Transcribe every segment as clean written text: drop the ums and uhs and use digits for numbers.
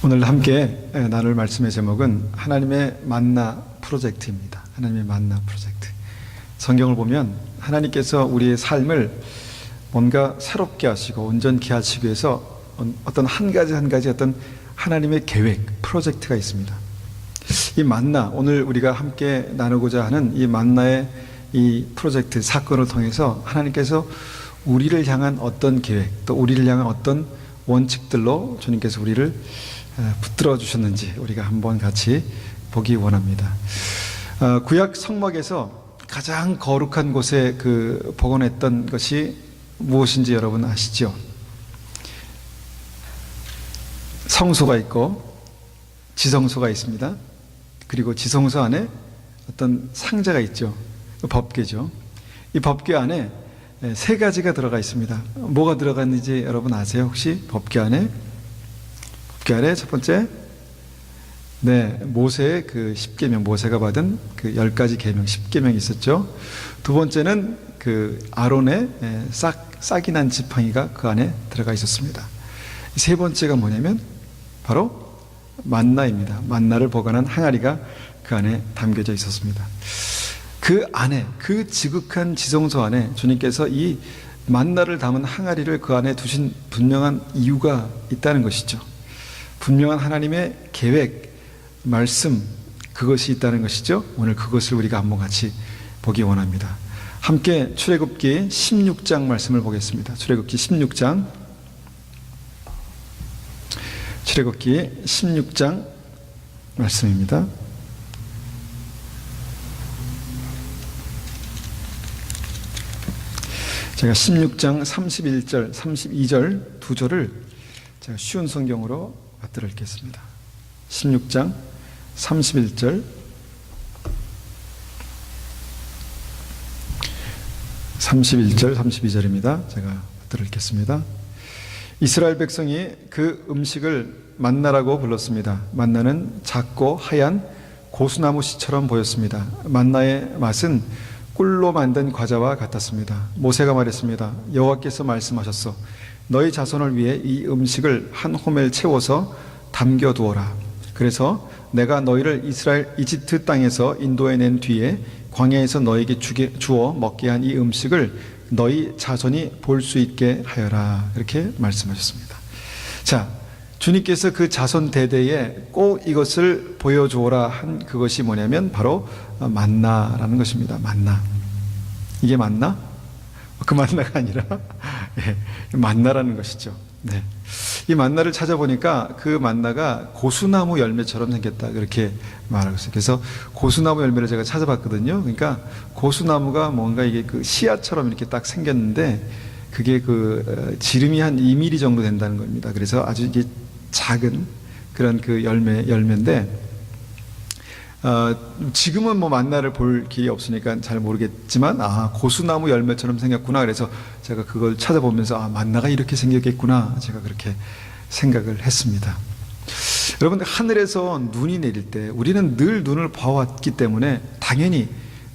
오늘 함께 나눌 말씀의 제목은 하나님의 만나 프로젝트입니다. 하나님의 만나 프로젝트. 성경을 보면 하나님께서 우리의 삶을 뭔가 새롭게 하시고 온전케 하시기 위해서 어떤 한 가지 어떤 하나님의 계획, 프로젝트가 있습니다. 이 만나, 오늘 우리가 함께 나누고자 하는 이 만나의 이 프로젝트 사건을 통해서 하나님께서 우리를 향한 어떤 계획, 또 우리를 향한 어떤 원칙들로 주님께서 우리를 붙들어 주셨는지 우리가 한번 같이 보기 원합니다. 구약 성막에서 가장 거룩한 곳에 복원했던 것이 무엇인지 여러분 아시죠? 성소가 있고 지성소가 있습니다. 그리고 지성소 안에 어떤 상자가 있죠. 법궤죠. 이 법궤 안에 세 가지가 들어가 있습니다. 뭐가 들어갔는지 여러분 아세요? 혹시 법궤 안에 첫 번째, 모세의 그 10계명, 모세가 받은 그 10가지 계명, 10계명이 있었죠. 두 번째는 그 아론의 싹이 난 지팡이가 그 안에 들어가 있었습니다. 세 번째가 뭐냐면 바로 만나입니다. 만나를 보관한 항아리가 그 안에 담겨져 있었습니다. 그 안에, 그 지극한 지성소 안에 주님께서 이 만나를 담은 항아리를 그 안에 두신 분명한 이유가 있다는 것이죠. 분명한 하나님의 계획, 말씀, 그것이 있다는 것이죠. 오늘 그것을 우리가 한번 같이 보기 원합니다. 함께 출애굽기 16장 말씀을 보겠습니다. 출애굽기 16장 말씀입니다. 제가 16장 31절, 32절 두 절을 제가 쉬운 성경으로 받들어 읽겠습니다. 16장 31절 32절입니다. 제가 받들어 읽겠습니다. 이스라엘 백성이 그 음식을 만나라고 불렀습니다. 만나는 작고 하얀 고수나무 씨처럼 보였습니다. 만나의 맛은 꿀로 만든 과자와 같았습니다. 모세가 말했습니다. 여호와께서 말씀하셨소. 너희 자손을 위해 이 음식을 한 호멜 채워서 담겨두어라. 그래서 내가 너희를 이집트 땅에서 인도해낸 뒤에 광야에서 너에게 주어 먹게 한 이 음식을 너희 자손이 볼 수 있게 하여라. 이렇게 말씀하셨습니다. 자, 주님께서 그 자손 대대에 꼭 이것을 보여주어라 한 그것이 뭐냐면 바로 만나라는 것입니다. 만나. 이게 만나? 그 만나가 아니라 만나라는 것이죠. 네. 이 만나를 찾아보니까 그 만나가 고수나무 열매처럼 생겼다 그렇게 말하고 있어요. 그래서 고수나무 열매를 제가 찾아봤거든요. 그러니까 고수나무가 뭔가 이게 그 씨앗처럼 이렇게 딱 생겼는데 그게 그 지름이 한 2mm 정도 된다는 겁니다. 그래서 아주 이게 작은 그런 그 열매인데 지금은 뭐 만나를 볼 기회 없으니까 잘 모르겠지만 고수나무 열매처럼 생겼구나. 그래서 제가 그걸 찾아보면서 만나가 이렇게 생겼겠구나. 제가 그렇게 생각을 했습니다. 여러분, 하늘에서 눈이 내릴 때 우리는 늘 눈을 봐왔기 때문에 당연히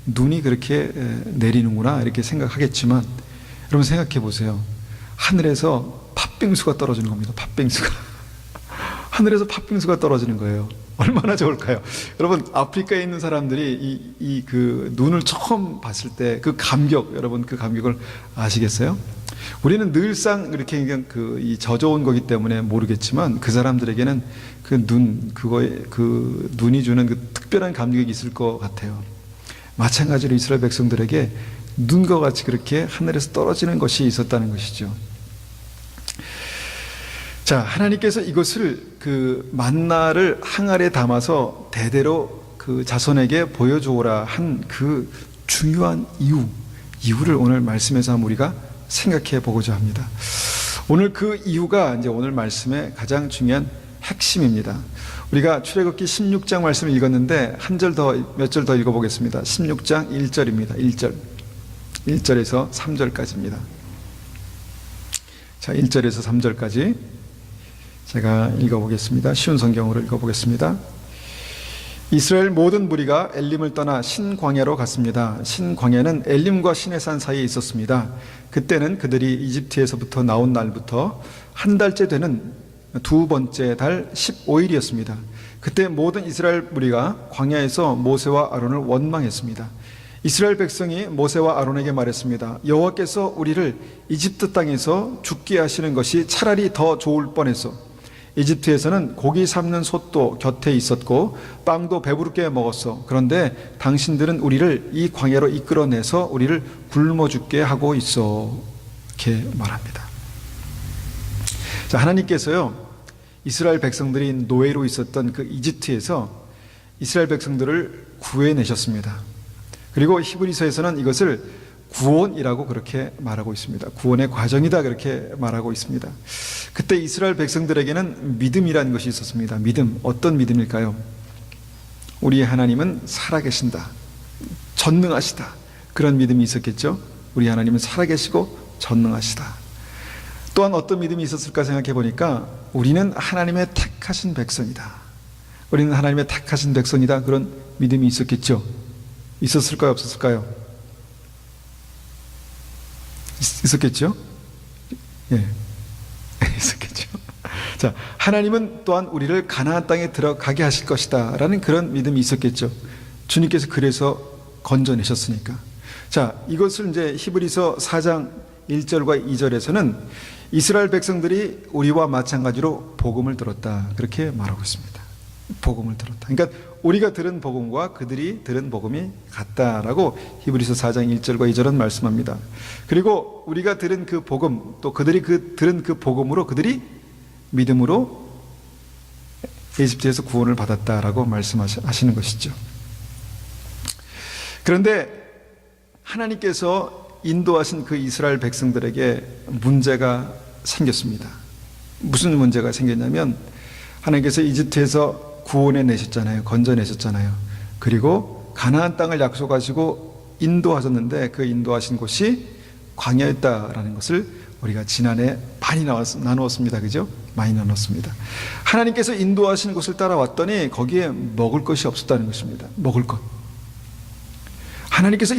눈이 그렇게 내리는구나 이렇게 생각하겠지만 여러분 생각해 보세요. 하늘에서 팥빙수가 떨어지는 겁니다. 팥빙수가 하늘에서 팥빙수가 떨어지는 거예요. 얼마나 좋을까요? 여러분, 아프리카에 있는 사람들이 그 눈을 처음 봤을 때 그 감격, 여러분 그 감격을 아시겠어요? 우리는 늘상 이렇게 이 젖어온 거기 때문에 모르겠지만 그 사람들에게는 그 눈이 주는 그 특별한 감격이 있을 것 같아요. 마찬가지로 이스라엘 백성들에게 눈과 같이 그렇게 하늘에서 떨어지는 것이 있었다는 것이죠. 자, 하나님께서 이것을 그 만나를 항아리에 담아서 대대로 그 자손에게 보여주오라 한 그 중요한 이유를 오늘 말씀에서 한번 우리가 생각해 보고자 합니다. 오늘 그 이유가 이제 오늘 말씀의 가장 중요한 핵심입니다. 우리가 출애굽기 16장 말씀을 읽었는데 몇 절 더 읽어보겠습니다. 16장 1절입니다. 1절에서 3절까지입니다. 자, 1절에서 3절까지 제가 읽어보겠습니다. 쉬운 성경으로 읽어보겠습니다. 이스라엘 모든 무리가 엘림을 떠나 신광야로 갔습니다. 신광야는 엘림과 시내산 사이에 있었습니다. 그때는 그들이 이집트에서부터 나온 날부터 한 달째 되는 두 번째 달 15일이었습니다. 그때 모든 이스라엘 무리가 광야에서 모세와 아론을 원망했습니다. 이스라엘 백성이 모세와 아론에게 말했습니다. 여호와께서 우리를 이집트 땅에서 죽게 하시는 것이 차라리 더 좋을 뻔했어. 이집트에서는 고기 삶는 솥도 곁에 있었고 빵도 배부르게 먹었어. 그런데 당신들은 우리를 이 광야로 이끌어내서 우리를 굶어 죽게 하고 있어. 이렇게 말합니다. 자, 하나님께서요, 이스라엘 백성들이 노예로 있었던 그 이집트에서 이스라엘 백성들을 구해내셨습니다. 그리고 히브리서에서는 이것을 구원이라고 그렇게 말하고 있습니다. 구원의 과정이다 그렇게 말하고 있습니다. 그때 이스라엘 백성들에게는 믿음이라는 것이 있었습니다. 믿음, 어떤 믿음일까요? 우리 하나님은 살아계신다, 전능하시다, 그런 믿음이 있었겠죠. 우리 하나님은 살아계시고 전능하시다. 또한 어떤 믿음이 있었을까 생각해 보니까 우리는 하나님의 택하신 백성이다, 우리는 하나님의 택하신 백성이다, 그런 믿음이 있었겠죠. 있었을까요? 없었을까요? 있었겠죠? 예. 있었겠죠. 자, 하나님은 또한 우리를 가나안 땅에 들어가게 하실 것이다 라는 그런 믿음이 있었겠죠. 주님께서 그래서 건져내셨으니까. 자, 이것을 이제 히브리서 4장 1절과 2절에서는 이스라엘 백성들이 우리와 마찬가지로 복음을 들었다 그렇게 말하고 있습니다. 복음을 들었다. 그러니까 우리가 들은 복음과 그들이 들은 복음이 같다라고 히브리서 4장 1절과 2절은 말씀합니다. 그리고 우리가 들은 그 복음, 또 그들이 들은 그 복음으로 그들이 믿음으로 에집트에서 구원을 받았다라고 말씀하시는 것이죠. 그런데 하나님께서 인도하신 그 이스라엘 백성들에게 문제가 생겼습니다. 무슨 문제가 생겼냐면 하나님께서 이집트에서 구원해내셨잖아요. 건져내셨잖아요. 그리고 가나안 땅을 약속하시고 인도하셨는데 그 인도하신 곳이 광야였다라는 것을 우리가 지난해 많이 나누었습니다. 그죠? 많이 나눴습니다. 하나님께서 인도하신 곳을 따라왔더니 거기에 먹을 것이 없었다는 것입니다. 먹을 것. 하나님께서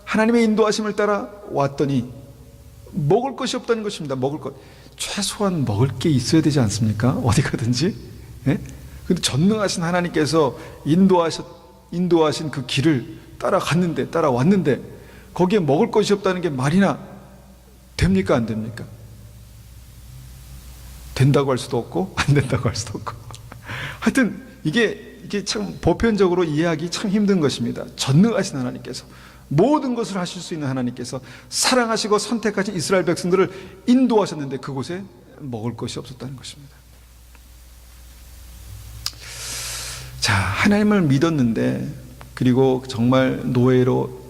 하나님의 인도하심을 따라 왔더니 먹을 것이 없다는 것입니다. 먹을 것. 최소한 먹을 게 있어야 되지 않습니까? 어디 가든지. 예? 근데 전능하신 하나님께서 인도하신 그 길을 따라왔는데 거기에 먹을 것이 없다는 게 말이나 됩니까? 안 됩니까? 된다고 할 수도 없고 안 된다고 할 수도 없고 하여튼 이게 참 보편적으로 이해하기 참 힘든 것입니다. 전능하신 하나님께서, 모든 것을 하실 수 있는 하나님께서 사랑하시고 선택하신 이스라엘 백성들을 인도하셨는데 그곳에 먹을 것이 없었다는 것입니다. 자, 하나님을 믿었는데, 그리고 정말 노예로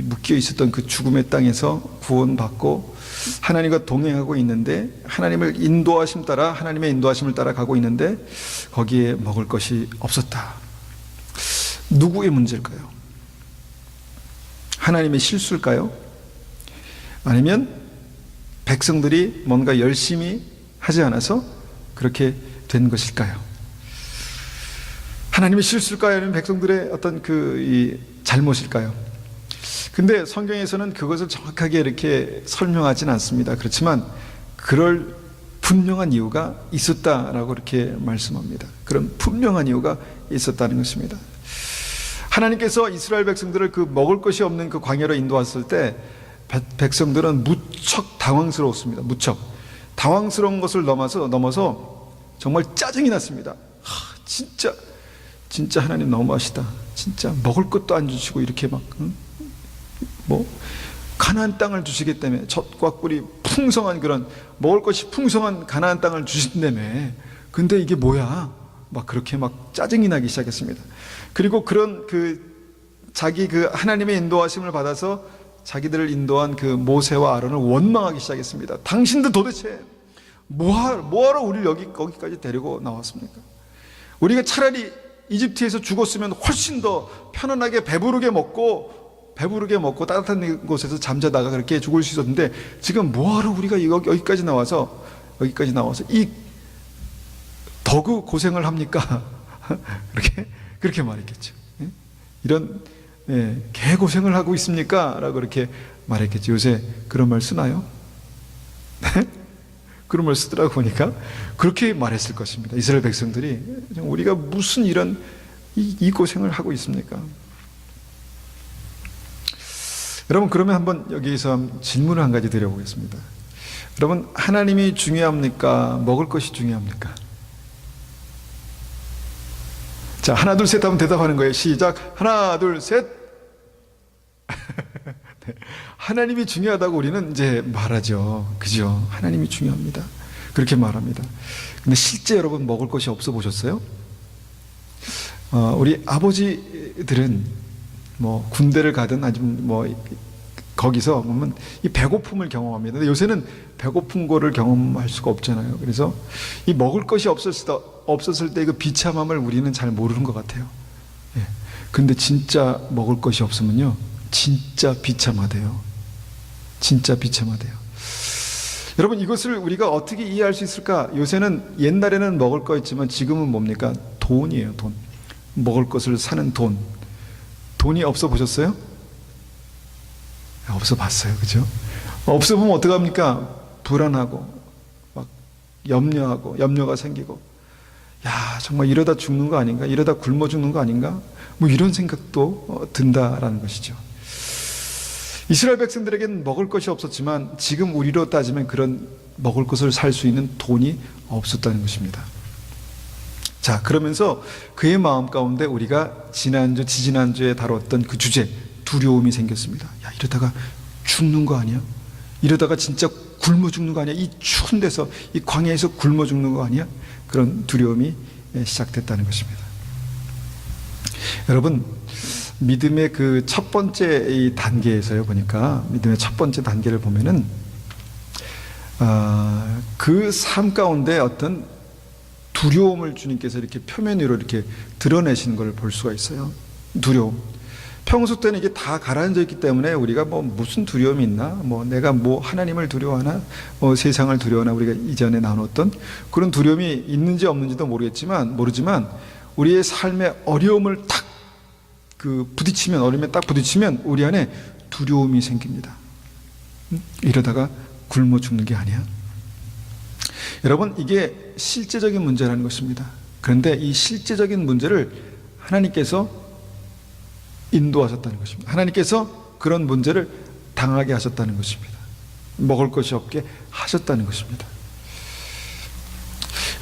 묶여 있었던 그 죽음의 땅에서 구원받고 하나님과 동행하고 있는데, 하나님의 인도하심을 따라 가고 있는데 거기에 먹을 것이 없었다. 누구의 문제일까요? 하나님의 실수일까요? 아니면 백성들이 뭔가 열심히 하지 않아서 그렇게 된 것일까요? 하나님의 실수일까요? 아니면 백성들의 어떤 이 잘못일까요? 근데 성경에서는 그것을 정확하게 이렇게 설명하지는 않습니다. 그렇지만 그럴 분명한 이유가 있었다라고 이렇게 말씀합니다. 그런 분명한 이유가 있었다는 것입니다. 하나님께서 이스라엘 백성들을 그 먹을 것이 없는 그 광야로 인도했을 때 백성들은 무척 당황스러웠습니다. 무척 당황스러운 것을 넘어서 정말 짜증이 났습니다. 진짜 하나님 너무하시다. 진짜 먹을 것도 안 주시고 이렇게 가나안 땅을 주시기 때문에 젖과 꿀이 풍성한 그런 먹을 것이 풍성한 가나안 땅을 주신다며. 근데 이게 뭐야? 그렇게 짜증이 나기 시작했습니다. 그리고 그런 자기 하나님의 인도하심을 받아서 자기들을 인도한 그 모세와 아론을 원망하기 시작했습니다. 당신들 도대체 뭐하러 우리를 거기까지 데리고 나왔습니까? 우리가 차라리 이집트에서 죽었으면 훨씬 더 편안하게 배부르게 먹고 따뜻한 곳에서 잠자다가 그렇게 죽을 수 있었는데 지금 뭐하러 우리가 여기까지 나와서 이 더그 고생을 합니까? 그렇게 말했겠죠. 이런 개 고생을 하고 있습니까? 라고 그렇게 말했겠죠. 요새 그런 말 쓰나요? 그런 말 쓰더라고 보니까 그렇게 말했을 것입니다. 이스라엘 백성들이 우리가 무슨 이런 이 고생을 하고 있습니까? 여러분, 그러면 한번 여기서 질문을 한 가지 드려보겠습니다. 여러분, 하나님이 중요합니까? 먹을 것이 중요합니까? 자, 하나 둘 셋 하면 대답하는 거예요. 시작. 하나 둘 셋. 네. 하나님이 중요하다고 우리는 이제 말하죠. 그죠? 하나님이 중요합니다. 그렇게 말합니다. 근데 실제 여러분 먹을 것이 없어 보셨어요? 우리 아버지들은 뭐 군대를 가든 아니면 뭐 거기서 보면 이 배고픔을 경험합니다. 근데 요새는 배고픈 거를 경험할 수가 없잖아요. 그래서 이 먹을 것이 없었을 때 그 비참함을 우리는 잘 모르는 것 같아요. 예. 근데 진짜 먹을 것이 없으면요, 진짜 비참하대요. 진짜 비참하대요. 여러분, 이것을 우리가 어떻게 이해할 수 있을까? 요새는 옛날에는 먹을 거 있지만 지금은 뭡니까? 돈이에요. 돈. 먹을 것을 사는 돈. 돈이 없어 보셨어요? 없어 봤어요. 그죠? 없어 보면 어떡합니까? 불안하고 막 염려가 생기고, 야, 정말 이러다 죽는 거 아닌가? 이러다 굶어 죽는 거 아닌가? 뭐 이런 생각도 든다라는 것이죠. 이스라엘 백성들에게는 먹을 것이 없었지만 지금 우리로 따지면 그런 먹을 것을 살 수 있는 돈이 없었다는 것입니다. 자, 그러면서 그의 마음 가운데 우리가 지지난주에 다뤘던 그 주제, 두려움이 생겼습니다. 야, 이러다가 죽는 거 아니야? 이러다가 진짜 굶어 죽는 거 아니야? 이 추운 데서, 이 광야에서 굶어 죽는 거 아니야? 그런 두려움이 시작됐다는 것입니다. 여러분, 믿음의 그 첫 번째 이 단계에서요, 보니까 믿음의 첫 번째 단계를 보면은 그 삶 가운데 어떤 두려움을 주님께서 이렇게 표면 위로 이렇게 드러내시는 걸 볼 수가 있어요. 두려움. 평소 때는 이게 다 가라앉아 있기 때문에 우리가 뭐 무슨 두려움이 있나, 뭐 내가 뭐 하나님을 두려워하나, 뭐 세상을 두려워하나, 우리가 이전에 나눴던 그런 두려움이 있는지 없는지도 모르지만 우리의 삶의 어려움을 어려움에 딱 부딪히면 우리 안에 두려움이 생깁니다. 이러다가 굶어 죽는 게 아니야. 여러분, 이게 실제적인 문제라는 것입니다. 그런데 이 실제적인 문제를 하나님께서 인도하셨다는 것입니다. 하나님께서 그런 문제를 당하게 하셨다는 것입니다. 먹을 것이 없게 하셨다는 것입니다.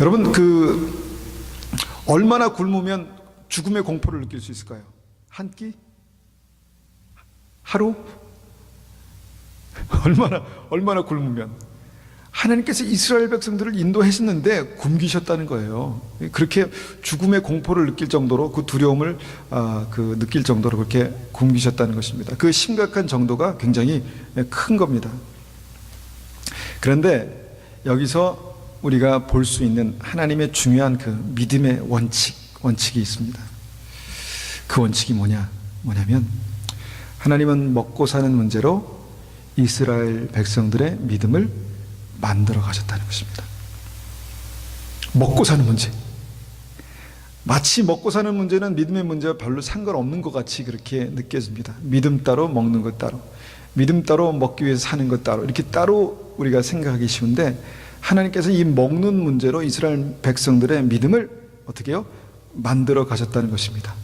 여러분, 얼마나 굶으면 죽음의 공포를 느낄 수 있을까요? 한 끼? 하루? 얼마나 굶으면? 하나님께서 이스라엘 백성들을 인도하셨는데 굶기셨다는 거예요. 그렇게 죽음의 공포를 느낄 정도로, 그 두려움을 느낄 정도로 그렇게 굶기셨다는 것입니다. 그 심각한 정도가 굉장히 큰 겁니다. 그런데 여기서 우리가 볼 수 있는 하나님의 중요한 그 믿음의 원칙이 있습니다. 그 원칙이 뭐냐면 하나님은 먹고 사는 문제로 이스라엘 백성들의 믿음을 만들어 가셨다는 것입니다. 먹고 사는 문제. 마치 먹고 사는 문제는 믿음의 문제와 별로 상관없는 것 같이 그렇게 느껴집니다. 믿음 따로 먹는 것 따로, 믿음 따로 먹기 위해서 사는 것 따로, 이렇게 따로 우리가 생각하기 쉬운데 하나님께서 이 먹는 문제로 이스라엘 백성들의 믿음을 어떻게 해요? 만들어 가셨다는 것입니다.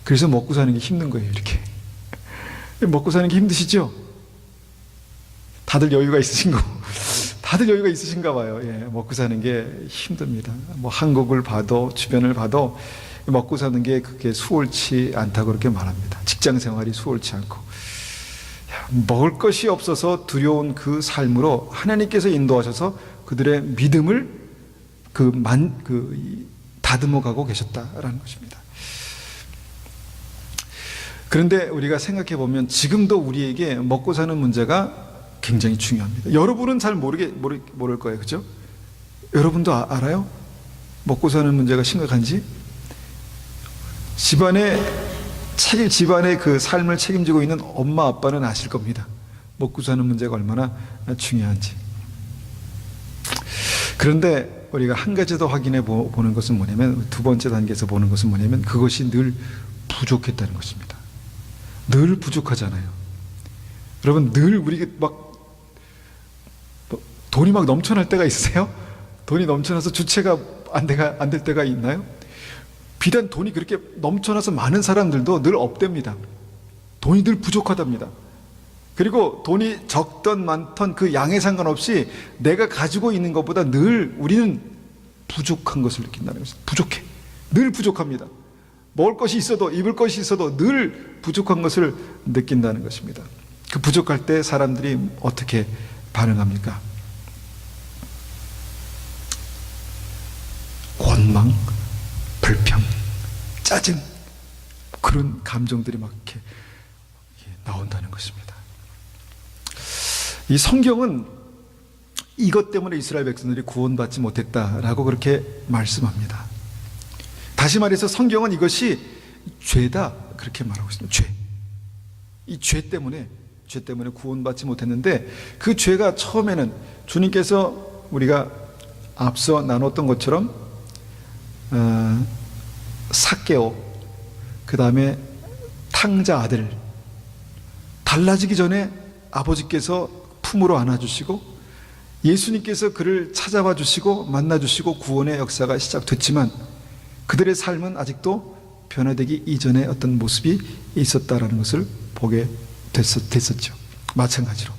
그래서 먹고 사는 게 힘든 거예요. 이렇게 먹고 사는 게 힘드시죠? 다들 여유가 있으신가 봐요. 예, 먹고 사는 게 힘듭니다. 뭐 한국을 봐도 주변을 봐도 먹고 사는 게 그렇게 수월치 않다고 그렇게 말합니다. 직장 생활이 수월치 않고, 먹을 것이 없어서 두려운 그 삶으로 하나님께서 인도하셔서 그들의 믿음을 다듬어 가고 계셨다라는 것입니다. 그런데 우리가 생각해 보면 지금도 우리에게 먹고 사는 문제가 굉장히 중요합니다. 여러분은 잘 모를 거예요. 그죠? 여러분도 알아요? 먹고 사는 문제가 심각한지? 집안의 그 삶을 책임지고 있는 엄마 아빠는 아실 겁니다. 먹고 사는 문제가 얼마나 중요한지. 그런데 우리가 한 가지 더 확인해 보는 것은 뭐냐면, 두 번째 단계에서 보는 것은 뭐냐면 그것이 늘 부족했다는 것입니다. 늘 부족하잖아요. 여러분, 늘 우리가 막 돈이 막 넘쳐날 때가 있으세요? 돈이 넘쳐나서 주체가 안 될 때가 있나요? 비단 돈이 그렇게 넘쳐나서 많은 사람들도 늘 업됩니다. 돈이 늘 부족하답니다. 그리고 돈이 적던 많던 그 양에 상관없이 내가 가지고 있는 것보다 늘 우리는 부족한 것을 느낀다는 것입니다. 부족해. 늘 부족합니다. 먹을 것이 있어도, 입을 것이 있어도 늘 부족한 것을 느낀다는 것입니다. 그 부족할 때 사람들이 어떻게 반응합니까? 원망, 불평, 짜증, 그런 감정들이 막 이렇게 나온다는 것입니다. 이 성경은 이것 때문에 이스라엘 백성들이 구원받지 못했다라고 그렇게 말씀합니다. 다시 말해서 성경은 이것이 죄다 그렇게 말하고 있습니다. 죄. 이 죄 때문에 구원받지 못했는데, 그 죄가 처음에는 주님께서 우리가 앞서 나눴던 것처럼 삭개오, 그 다음에 탕자 아들, 달라지기 전에 아버지께서 품으로 안아주시고 예수님께서 그를 찾아와 주시고 만나 주시고 구원의 역사가 시작됐지만, 그들의 삶은 아직도 변화되기 이전의 어떤 모습이 있었다라는 것을 보게 됐었죠. 마찬가지로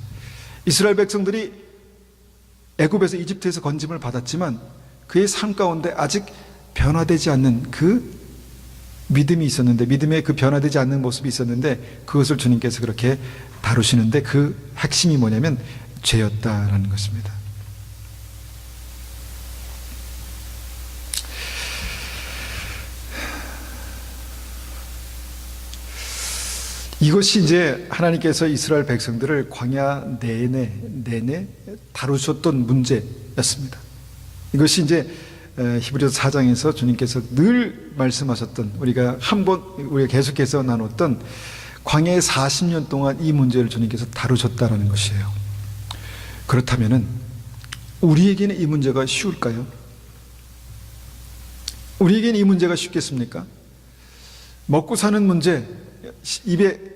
이스라엘 백성들이 애굽에서, 이집트에서 건짐을 받았지만 그의 삶 가운데 아직 변화되지 않는 그 믿음이 있었는데, 믿음의 그 변화되지 않는 모습이 있었는데, 그것을 주님께서 그렇게 다루시는데 그 핵심이 뭐냐면 죄였다라는 것입니다. 이것이 이제 하나님께서 이스라엘 백성들을 광야 내내 다루셨던 문제였습니다. 이것이 이제 히브리서 4장에서 주님께서 늘 말씀하셨던, 우리가 계속해서 나눴던 광야의 40년 동안 이 문제를 주님께서 다루셨다라는 것이에요. 그렇다면은 우리에게는 이 문제가 쉬울까요? 우리에게는 이 문제가 쉽겠습니까? 먹고 사는 문제, 입에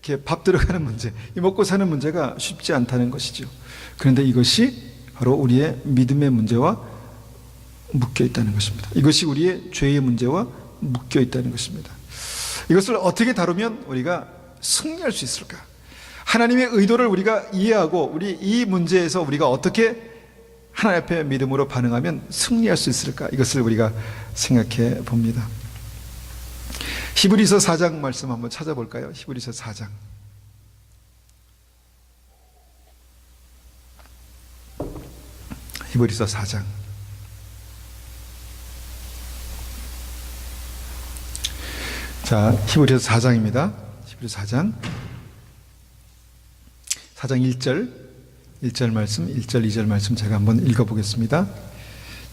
이렇게 밥 들어가는 문제, 이 먹고 사는 문제가 쉽지 않다는 것이죠. 그런데 이것이 바로 우리의 믿음의 문제와 묶여 있다는 것입니다. 이것이 우리의 죄의 문제와 묶여 있다는 것입니다. 이것을 어떻게 다루면 우리가 승리할 수 있을까? 하나님의 의도를 우리가 이해하고 우리 이 문제에서 우리가 어떻게 하나님 앞에 믿음으로 반응하면 승리할 수 있을까? 이것을 우리가 생각해 봅니다. 히브리서 4장 말씀 한번 찾아볼까요? 히브리서 4장. 히브리서 4장. 자, 히브리서 4장입니다. 히브리서 4장. 4장 1절 말씀, 1절, 2절 말씀 제가 한번 읽어보겠습니다.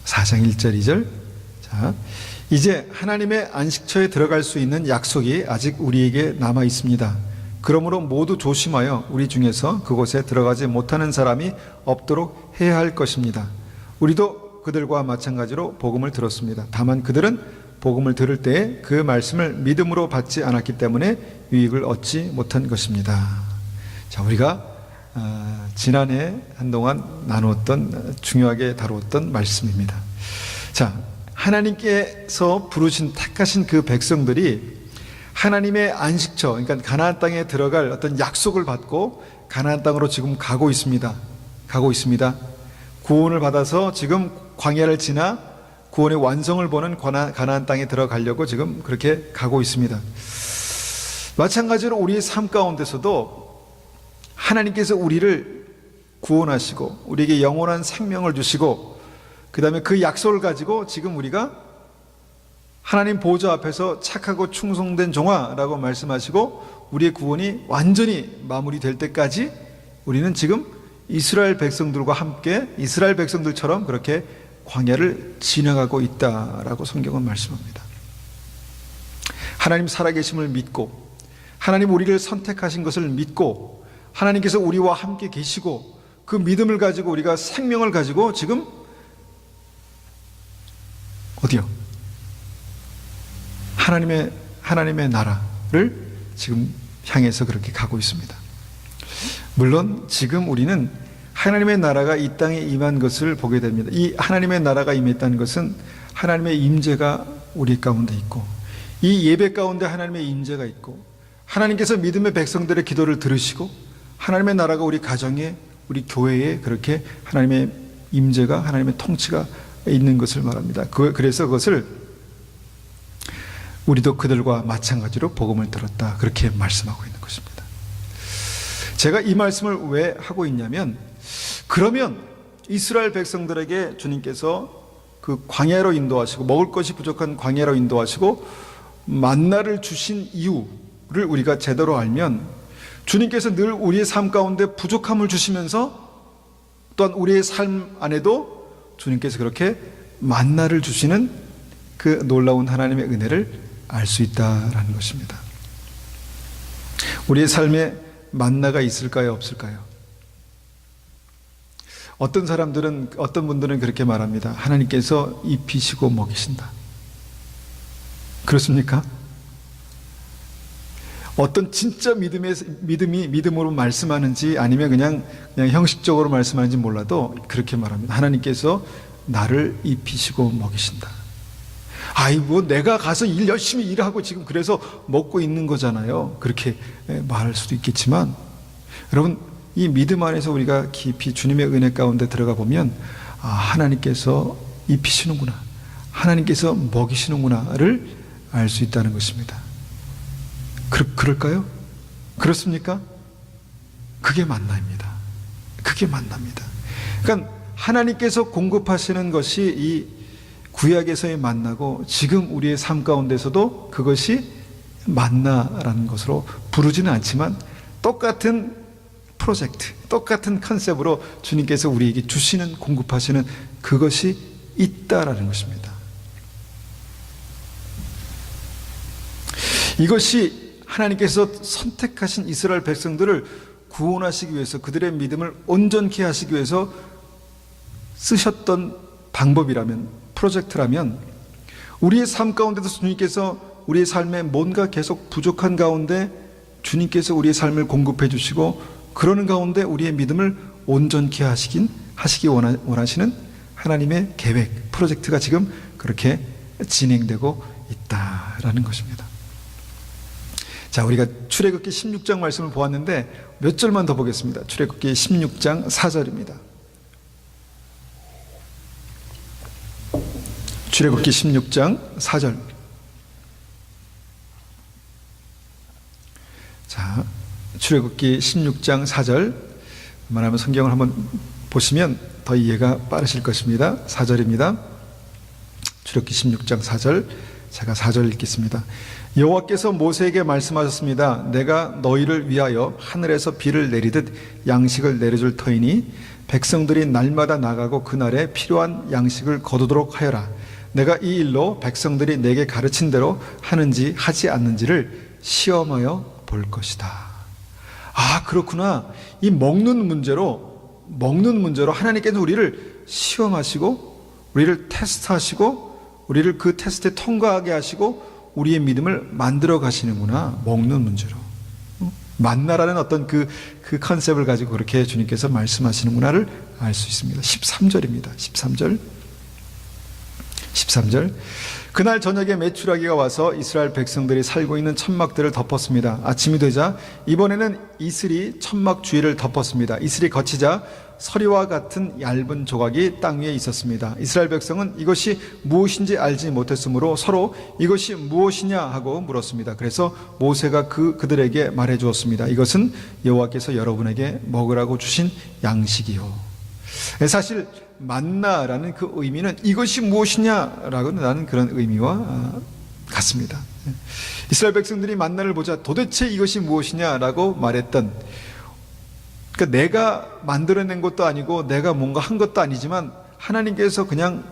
4장 1절, 2절. 자, 이제 하나님의 안식처에 들어갈 수 있는 약속이 아직 우리에게 남아 있습니다. 그러므로 모두 조심하여 우리 중에서 그곳에 들어가지 못하는 사람이 없도록 해야 할 것입니다. 우리도 그들과 마찬가지로 복음을 들었습니다. 다만 그들은 복음을 들을 때에 그 말씀을 믿음으로 받지 않았기 때문에 유익을 얻지 못한 것입니다. 자, 우리가 지난해 한동안 나누었던, 중요하게 다루었던 말씀입니다. 자, 하나님께서 부르신, 택하신 그 백성들이 하나님의 안식처, 그러니까 가나안 땅에 들어갈 어떤 약속을 받고 가나안 땅으로 지금 가고 있습니다. 구원을 받아서 지금 광야를 지나 구원의 완성을 보는 가나안 땅에 들어가려고 지금 그렇게 가고 있습니다. 마찬가지로 우리의 삶 가운데서도 하나님께서 우리를 구원하시고 우리에게 영원한 생명을 주시고, 그 다음에 그 약속을 가지고 지금 우리가 하나님 보좌 앞에서 착하고 충성된 종아라고 말씀하시고 우리의 구원이 완전히 마무리될 때까지 우리는 지금 이스라엘 백성들과 함께 이스라엘 백성들처럼 그렇게 광야를 지나가고 있다라고 성경은 말씀합니다. 하나님 살아계심을 믿고, 하나님 우리를 선택하신 것을 믿고, 하나님께서 우리와 함께 계시고, 그 믿음을 가지고 우리가 생명을 가지고 지금 어디요? 하나님의 나라를 지금 향해서 그렇게 가고 있습니다. 물론 지금 우리는 하나님의 나라가 이 땅에 임한 것을 보게 됩니다. 이 하나님의 나라가 임했다는 것은 하나님의 임재가 우리 가운데 있고, 이 예배 가운데 하나님의 임재가 있고, 하나님께서 믿음의 백성들의 기도를 들으시고, 하나님의 나라가 우리 가정에, 우리 교회에 그렇게 하나님의 임재가, 하나님의 통치가 있는 것을 말합니다. 그래서 그것을 우리도 그들과 마찬가지로 복음을 들었다, 그렇게 말씀하고 있는 것입니다. 제가 이 말씀을 왜 하고 있냐면, 그러면 이스라엘 백성들에게 주님께서 그 광야로 인도하시고, 먹을 것이 부족한 광야로 인도하시고 만나를 주신 이유를 우리가 제대로 알면, 주님께서 늘 우리의 삶 가운데 부족함을 주시면서 또한 우리의 삶 안에도 주님께서 그렇게 만나를 주시는 그 놀라운 하나님의 은혜를 알 수 있다라는 것입니다. 우리의 삶에 만나가 있을까요, 없을까요? 어떤 분들은 그렇게 말합니다. 하나님께서 입히시고 먹이신다. 그렇습니까? 어떤 진짜 믿음으로 말씀하는지 아니면 그냥 형식적으로 말씀하는지 몰라도 그렇게 말합니다. 하나님께서 나를 입히시고 먹이신다. 뭐 내가 가서 열심히 일하고 지금 그래서 먹고 있는 거잖아요. 그렇게 말할 수도 있겠지만, 여러분, 이 믿음 안에서 우리가 깊이 주님의 은혜 가운데 들어가 보면, 하나님께서 입히시는구나, 하나님께서 먹이시는구나를 알 수 있다는 것입니다. 그럴까요? 그렇습니까? 그게 만나입니다. 그게 만납니다. 그러니까 하나님께서 공급하시는 것이 이 구약에서의 만나고, 지금 우리의 삶 가운데서도 그것이 만나라는 것으로 부르지는 않지만, 똑같은 프로젝트, 똑같은 컨셉으로 주님께서 우리에게 주시는, 공급하시는 그것이 있다라는 것입니다. 이것이 하나님께서 선택하신 이스라엘 백성들을 구원하시기 위해서, 그들의 믿음을 온전케 하시기 위해서 쓰셨던 방법이라면, 프로젝트라면, 우리의 삶 가운데도 주님께서 우리의 삶에 뭔가 계속 부족한 가운데 주님께서 우리의 삶을 공급해 주시고, 그러는 가운데 우리의 믿음을 온전케 하시기 원하시는 하나님의 계획, 프로젝트가 지금 그렇게 진행되고 있다라는 것입니다. 자, 우리가 출애굽기 16장 말씀을 보았는데 몇 절만 더 보겠습니다. 출애굽기 16장 4절입니다. 출애굽기 16장 4절. 자, 출애굽기 16장 4절. 말하면 성경을 한번 보시면 더 이해가 빠르실 것입니다. 4절입니다. 출애굽기 16장 4절. 제가 4절 읽겠습니다. 여호와께서 모세에게 말씀하셨습니다. 내가 너희를 위하여 하늘에서 비를 내리듯 양식을 내려줄 터이니 백성들이 날마다 나가고 그날에 필요한 양식을 거두도록 하여라. 내가 이 일로 백성들이 내게 가르친 대로 하는지 하지 않는지를 시험하여 볼 것이다. 그렇구나. 이 먹는 문제로 하나님께서 우리를 시험하시고, 우리를 테스트하시고, 우리를 그 테스트에 통과하게 하시고 우리의 믿음을 만들어 가시는구나. 먹는 문제로. 만나라는 어떤 그 컨셉을 가지고 그렇게 주님께서 말씀하시는구나를 알 수 있습니다. 13절입니다. 13절. 그날 저녁에 메추라기가 와서 이스라엘 백성들이 살고 있는 천막들을 덮었습니다. 아침이 되자 이번에는 이슬이 천막 주위를 덮었습니다. 이슬이 거치자 서리와 같은 얇은 조각이 땅 위에 있었습니다. 이스라엘 백성은 이것이 무엇인지 알지 못했으므로 서로 이것이 무엇이냐 하고 물었습니다. 그래서 모세가 그들에게 말해 주었습니다. 이것은 여호와께서 여러분에게 먹으라고 주신 양식이요. 사실 만나라는 그 의미는 이것이 무엇이냐라는 그런 의미와 같습니다. 이스라엘 백성들이 만나를 보자 도대체 이것이 무엇이냐라고 말했던, 그러니까 내가 만들어낸 것도 아니고 내가 뭔가 한 것도 아니지만 하나님께서 그냥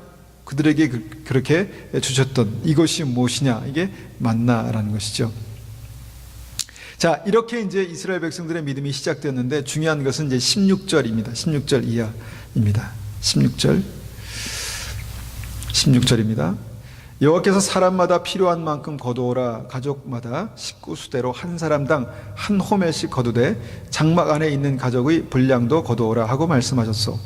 그들에게 그렇게 주셨던 이것이 무엇이냐, 이게 만나라는 것이죠. 자, 이렇게 이제 이스라엘 백성들의 믿음이 시작되었는데 중요한 것은 이제 16절입니다. 16절 이하입니다. 16절입니다. 여호와께서 사람마다 필요한 만큼 거두어라. 가족마다 식구수대로 한 사람당 한 호멜씩 거두되 장막 안에 있는 가족의 분량도 거두어라 하고 말씀하셨소.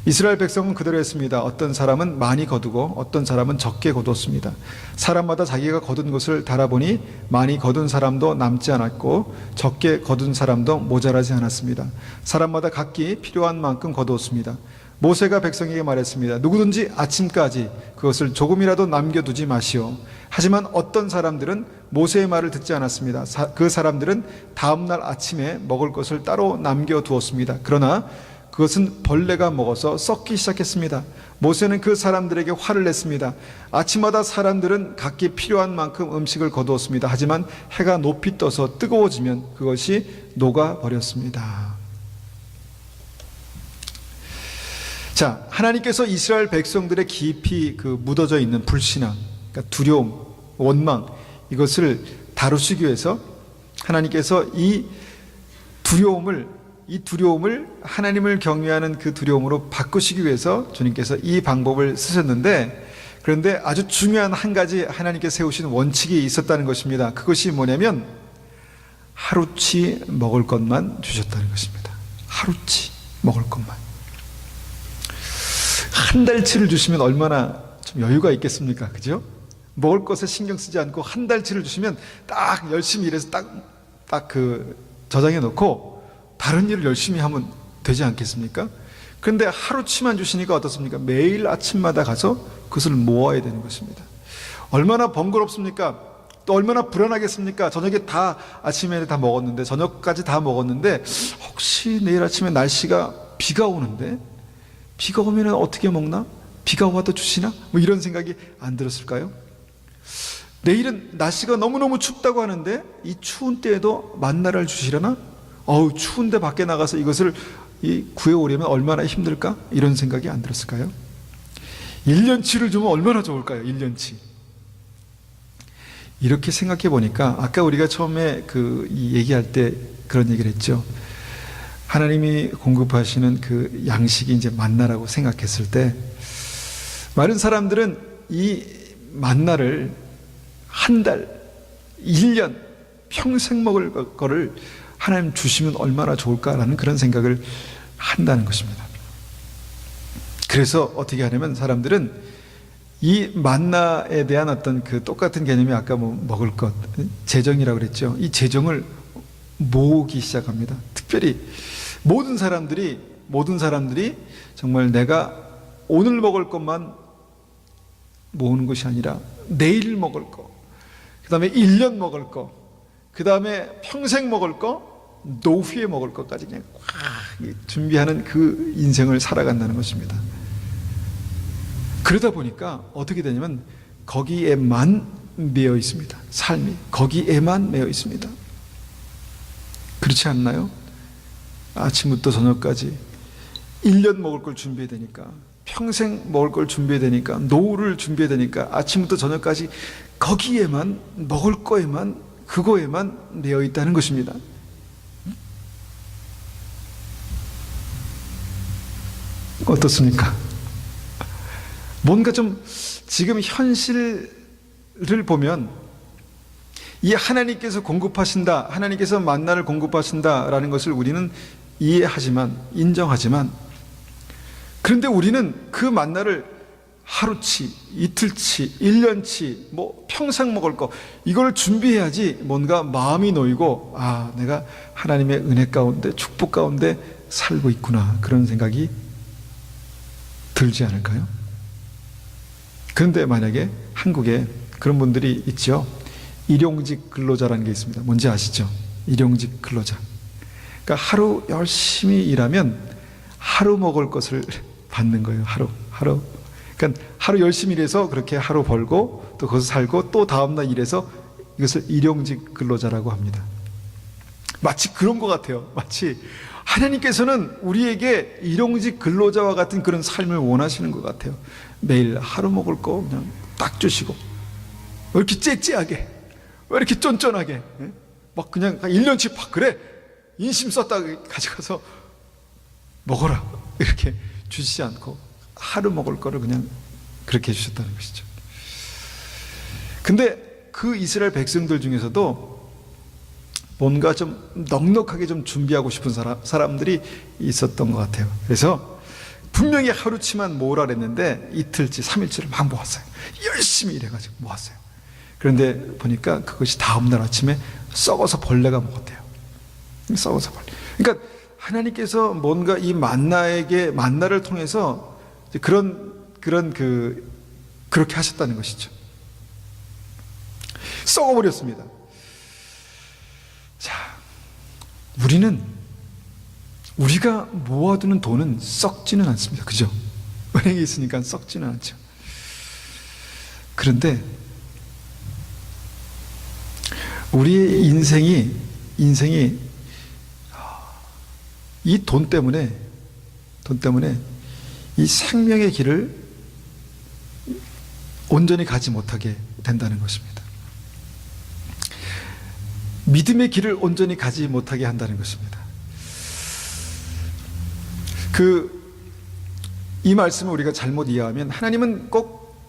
이스라엘 백성은 그대로 했습니다. 어떤 사람은 많이 거두고 어떤 사람은 적게 거두었습니다. 사람마다 자기가 거둔 것을 달아보니 많이 거둔 사람도 남지 않았고 적게 거둔 사람도 모자라지 않았습니다. 사람마다 각기 필요한 만큼 거두었습니다. 모세가 백성에게 말했습니다. 누구든지 아침까지 그것을 조금이라도 남겨두지 마시오. 하지만 어떤 사람들은 모세의 말을 듣지 않았습니다. 그 사람들은 다음날 아침에 먹을 것을 따로 남겨두었습니다. 그러나 그것은 벌레가 먹어서 썩기 시작했습니다. 모세는 그 사람들에게 화를 냈습니다. 아침마다 사람들은 각기 필요한 만큼 음식을 거두었습니다. 하지만 해가 높이 떠서 뜨거워지면 그것이 녹아버렸습니다. 자, 하나님께서 이스라엘 백성들의 깊이 묻어져 있는 불신앙, 그러니까 두려움, 원망, 이것을 다루시기 위해서 하나님께서 이 두려움을 하나님을 경외하는 그 두려움으로 바꾸시기 위해서 주님께서 이 방법을 쓰셨는데, 그런데 아주 중요한 한 가지 하나님께서 세우신 원칙이 있었다는 것입니다. 그것이 뭐냐면 하루치 먹을 것만 주셨다는 것입니다. 하루치 먹을 것만. 한 달치를 주시면 얼마나 좀 여유가 있겠습니까? 그죠? 먹을 것에 신경 쓰지 않고 한 달치를 주시면 딱 열심히 일해서 딱 저장해 놓고 다른 일을 열심히 하면 되지 않겠습니까? 그런데 하루치만 주시니까 어떻습니까? 매일 아침마다 가서 그것을 모아야 되는 것입니다. 얼마나 번거롭습니까? 또 얼마나 불안하겠습니까? 저녁에 아침에 다 먹었는데, 저녁까지 다 먹었는데 혹시 내일 아침에 날씨가 비가 오는데, 비가 오면 어떻게 먹나? 비가 와도 주시나? 뭐 이런 생각이 안 들었을까요? 내일은 날씨가 너무너무 춥다고 하는데 이 추운 때에도 만나를 주시려나? 추운데 밖에 나가서 이것을 구해오려면 얼마나 힘들까? 이런 생각이 안 들었을까요? 1년치를 주면 얼마나 좋을까요? 1년치. 이렇게 생각해 보니까 아까 우리가 처음에 얘기할 때 그런 얘기를 했죠. 하나님이 공급하시는 그 양식이 이제 만나라고 생각했을 때, 많은 사람들은 이 만나를 한 달, 1년, 평생 먹을 거를 하나님 주시면 얼마나 좋을까라는 그런 생각을 한다는 것입니다. 그래서 어떻게 하냐면 사람들은 이 만나에 대한 어떤 똑같은 개념이 아까 먹을 것, 재정이라고 그랬죠. 이 재정을 모으기 시작합니다. 특별히 모든 사람들이 정말 내가 오늘 먹을 것만 모으는 것이 아니라 내일 먹을 것, 그 다음에 1년 먹을 것, 그 다음에 평생 먹을 것, 노후에 먹을 것까지 그냥 준비하는 그 인생을 살아간다는 것입니다. 그러다 보니까 어떻게 되냐면 거기에만 매여 있습니다. 삶이 거기에만 매여 있습니다. 그렇지 않나요? 아침부터 저녁까지 1년 먹을 걸 준비해야 되니까, 평생 먹을 걸 준비해야 되니까, 노후를 준비해야 되니까 아침부터 저녁까지 거기에만, 먹을 거에만, 그거에만 매여 있다는 것입니다. 어떻습니까? 뭔가 좀 지금 현실을 보면 이 하나님께서 공급하신다, 하나님께서 만나를 공급하신다라는 것을 우리는 이해하지만, 인정하지만, 그런데 우리는 그 만나를 하루치, 이틀치, 1년치, 평생 먹을 거, 이걸 준비해야지 뭔가 마음이 놓이고, 내가 하나님의 은혜 가운데, 축복 가운데 살고 있구나, 그런 생각이 들지 않을까요? 그런데 만약에 한국에 그런 분들이 있죠. 일용직 근로자라는 게 있습니다. 뭔지 아시죠? 일용직 근로자. 그러니까 하루 열심히 일하면 하루 먹을 것을 받는 거예요. 하루. 그러니까 하루 열심히 일해서 그렇게 하루 벌고 또 거기서 살고 또 다음날 일해서 이것을 일용직 근로자라고 합니다. 마치 그런 것 같아요. 마치 하나님께서는 우리에게 일용직 근로자와 같은 그런 삶을 원하시는 것 같아요. 매일 하루 먹을 거 그냥 딱 주시고, 왜 이렇게 째째하게, 왜 이렇게 쫀쫀하게, 막 그냥 1년치 그래, 인심 썼다 가져가서 먹어라, 이렇게 주시지 않고 하루 먹을 거를 그냥 그렇게 해주셨다는 것이죠. 근데 그 이스라엘 백성들 중에서도 뭔가 좀 넉넉하게 좀 준비하고 싶은 사람들이 있었던 것 같아요. 그래서 분명히 하루치만 모으라 그랬는데 이틀치, 3일치를 막 모았어요. 열심히 일해가지고 모았어요. 그런데 보니까 그것이 다음날 아침에 썩어서 벌레가 먹었대요. 썩어서 벌레. 그러니까 하나님께서 뭔가 이 만나를 통해서 그렇게 하셨다는 것이죠. 썩어버렸습니다. 자, 우리가 모아두는 돈은 썩지는 않습니다. 그죠? 은행에 있으니까 썩지는 않죠. 그런데 우리의 인생이 이 돈 때문에 이 생명의 길을 온전히 가지 못하게 된다는 것입니다. 믿음의 길을 온전히 가지 못하게 한다는 것입니다. 이 말씀을 우리가 잘못 이해하면 하나님은 꼭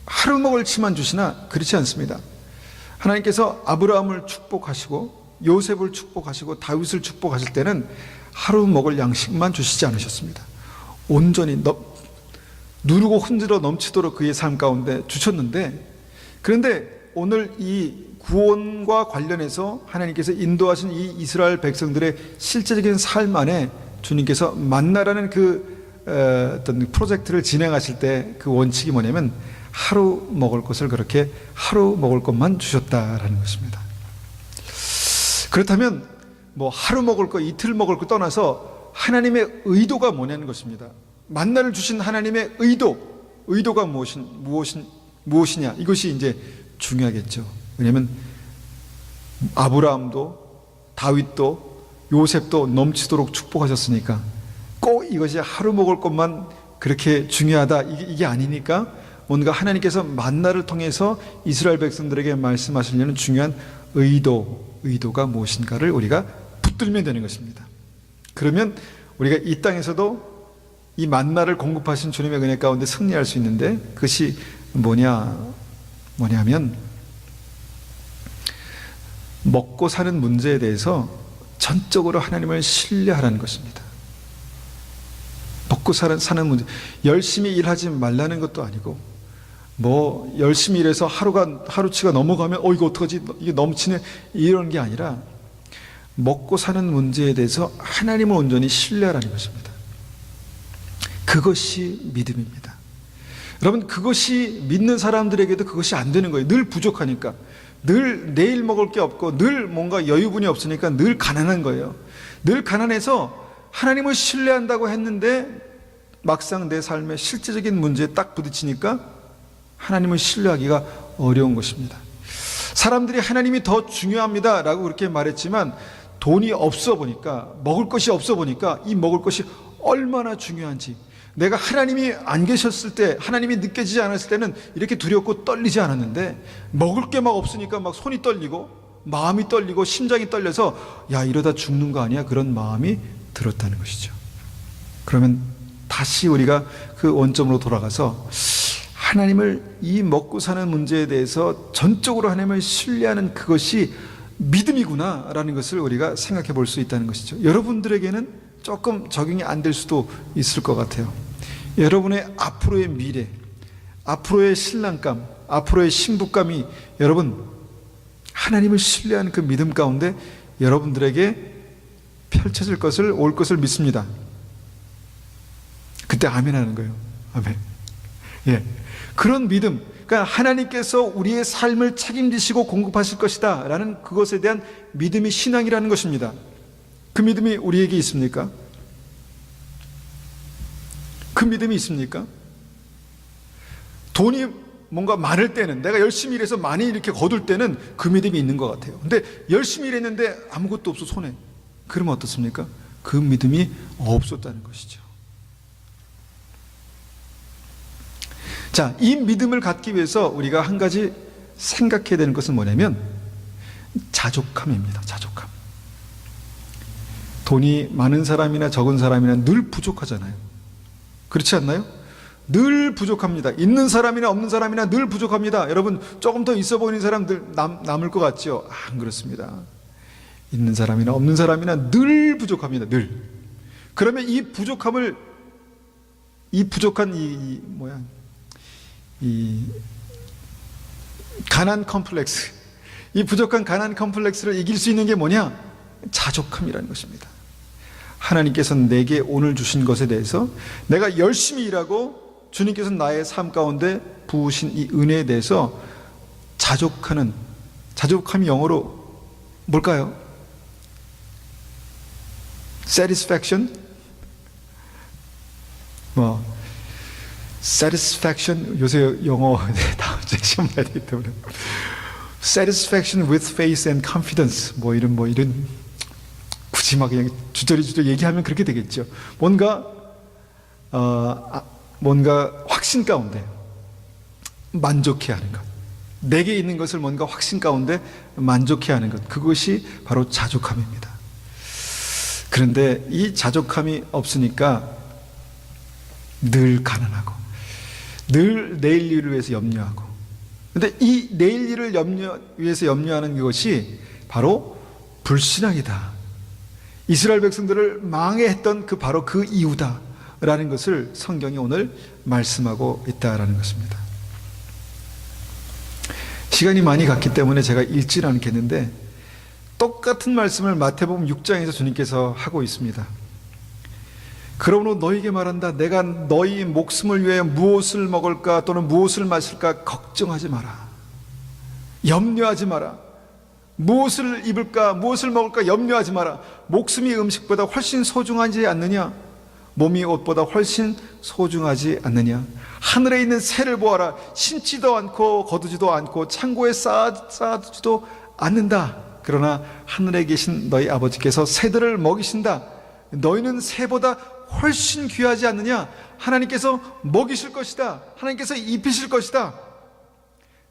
하루 먹을 치만 주시나 그렇지 않습니다. 하나님께서 아브라함을 축복하시고 요셉을 축복하시고 다윗을 축복하실 때는 하루 먹을 양식만 주시지 않으셨습니다. 온전히 누르고 흔들어 넘치도록 그의 삶 가운데 주셨는데, 그런데 오늘 이 구원과 관련해서 하나님께서 인도하신 이 이스라엘 백성들의 실제적인 삶 안에 주님께서 만나라는 어떤 프로젝트를 진행하실 때 그 원칙이 뭐냐면 하루 먹을 것을 그렇게 하루 먹을 것만 주셨다라는 것입니다. 그렇다면 뭐 하루 먹을 것, 이틀 먹을 것 떠나서 하나님의 의도가 뭐냐는 것입니다. 만나를 주신 하나님의 의도가 무엇이냐, 이것이 이제 중요하겠죠. 왜냐하면 아브라함도 다윗도 요셉도 넘치도록 축복하셨으니까 꼭 이것이 하루 먹을 것만 그렇게 중요하다, 이게 아니니까 뭔가 하나님께서 만나를 통해서 이스라엘 백성들에게 말씀하시려는 중요한 의도가 무엇인가를 우리가 붙들면 되는 것입니다. 그러면 우리가 이 땅에서도 이 만나를 공급하신 주님의 은혜 가운데 승리할 수 있는데, 그것이 뭐냐면 먹고 사는 문제에 대해서 전적으로 하나님을 신뢰하라는 것입니다. 먹고 사는 문제, 열심히 일하지 말라는 것도 아니고, 뭐 열심히 일해서 하루치가 넘어가면 이거 어떡하지, 이게 넘치네, 이런 게 아니라 먹고 사는 문제에 대해서 하나님을 온전히 신뢰하라는 것입니다. 그것이 믿음입니다. 여러분, 그것이 믿는 사람들에게도 그것이 안 되는 거예요. 늘 부족하니까, 늘 내일 먹을 게 없고, 늘 뭔가 여유분이 없으니까 늘 가난한 거예요. 늘 가난해서 하나님을 신뢰한다고 했는데 막상 내 삶의 실제적인 문제에 딱 부딪히니까 하나님을 신뢰하기가 어려운 것입니다. 사람들이 하나님이 더 중요합니다 라고 그렇게 말했지만, 돈이 없어 보니까, 먹을 것이 없어 보니까 이 먹을 것이 얼마나 중요한지, 내가 하나님이 안 계셨을 때, 하나님이 느껴지지 않았을 때는 이렇게 두렵고 떨리지 않았는데, 먹을 게 막 없으니까 막 손이 떨리고 마음이 떨리고 심장이 떨려서 야, 이러다 죽는 거 아니야, 그런 마음이 들었다는 것이죠. 그러면 다시 우리가 그 원점으로 돌아가서 하나님을, 이 먹고 사는 문제에 대해서 전적으로 하나님을 신뢰하는 그것이 믿음이구나 라는 것을 우리가 생각해 볼 수 있다는 것이죠. 여러분들에게는 조금 적용이 안 될 수도 있을 것 같아요. 여러분의 앞으로의 미래, 앞으로의 신랑감, 앞으로의 신부감이 여러분 하나님을 신뢰하는 그 믿음 가운데 여러분들에게 펼쳐질 것을, 올 것을 믿습니다. 그때 아멘 하는 거예요. 아멘. 예. 그런 믿음, 그러니까 하나님께서 우리의 삶을 책임지시고 공급하실 것이다 라는 그것에 대한 믿음이 신앙이라는 것입니다. 그 믿음이 우리에게 있습니까? 그 믿음이 있습니까? 돈이 뭔가 많을 때는, 내가 열심히 일해서 많이 이렇게 거둘 때는 그 믿음이 있는 것 같아요. 근데 열심히 일했는데 아무것도 없어, 손에. 그러면 어떻습니까? 그 믿음이 없었다는 것이죠. 자, 이 믿음을 갖기 위해서 우리가 한 가지 생각해야 되는 것은 뭐냐면 자족함입니다. 자족함. 돈이 많은 사람이나 적은 사람이나 늘 부족하잖아요. 그렇지 않나요? 늘 부족합니다. 있는 사람이나 없는 사람이나 늘 부족합니다. 여러분, 조금 더 있어 보이는 사람들 남을 것 같죠? 안 그렇습니다. 있는 사람이나 없는 사람이나 늘 부족합니다. 늘. 그러면 이 부족한 이 가난 컴플렉스, 이 부족한 가난 컴플렉스를 이길 수 있는 게 뭐냐? 자족함이라는 것입니다. 하나님께서 내게 오늘 주신 것에 대해서 내가 열심히 일하고 주님께서 나의 삶 가운데 부으신 이 은혜에 대해서 자족함이 영어로 뭘까요? satisfaction? satisfaction, 요새 영어 다음 주에 시험 봐야 되기 때문에 satisfaction with faith and confidence, 이런 굳이 막 그냥 주저리 얘기하면 그렇게 되겠죠. 뭔가 확신 가운데 만족해하는 것, 내게 있는 것을 뭔가 확신 가운데 만족해하는 것, 그것이 바로 자족함입니다. 그런데 이 자족함이 없으니까 늘 가난하고 늘 내일 일을 위해서 염려하고, 그런데 이 내일 일을 위해서 염려하는 것이 바로 불신앙이다. 이스라엘 백성들을 망해 했던 바로 그 이유다라는 것을 성경이 오늘 말씀하고 있다라는 것입니다. 시간이 많이 갔기 때문에 제가 읽지는 않겠는데 똑같은 말씀을 마태복음 6장에서 주님께서 하고 있습니다. 그러므로 너희에게 말한다. 내가 너희 목숨을 위해 무엇을 먹을까 또는 무엇을 마실까 걱정하지 마라. 염려하지 마라. 무엇을 입을까 무엇을 먹을까 염려하지 마라. 목숨이 음식보다 훨씬 소중하지 않느냐? 몸이 옷보다 훨씬 소중하지 않느냐? 하늘에 있는 새를 보아라. 심지도 않고 거두지도 않고 창고에 쌓아두지도 않는다. 그러나 하늘에 계신 너희 아버지께서 새들을 먹이신다. 너희는 새보다 훨씬 귀하지 않느냐? 하나님께서 먹이실 것이다. 하나님께서 입히실 것이다.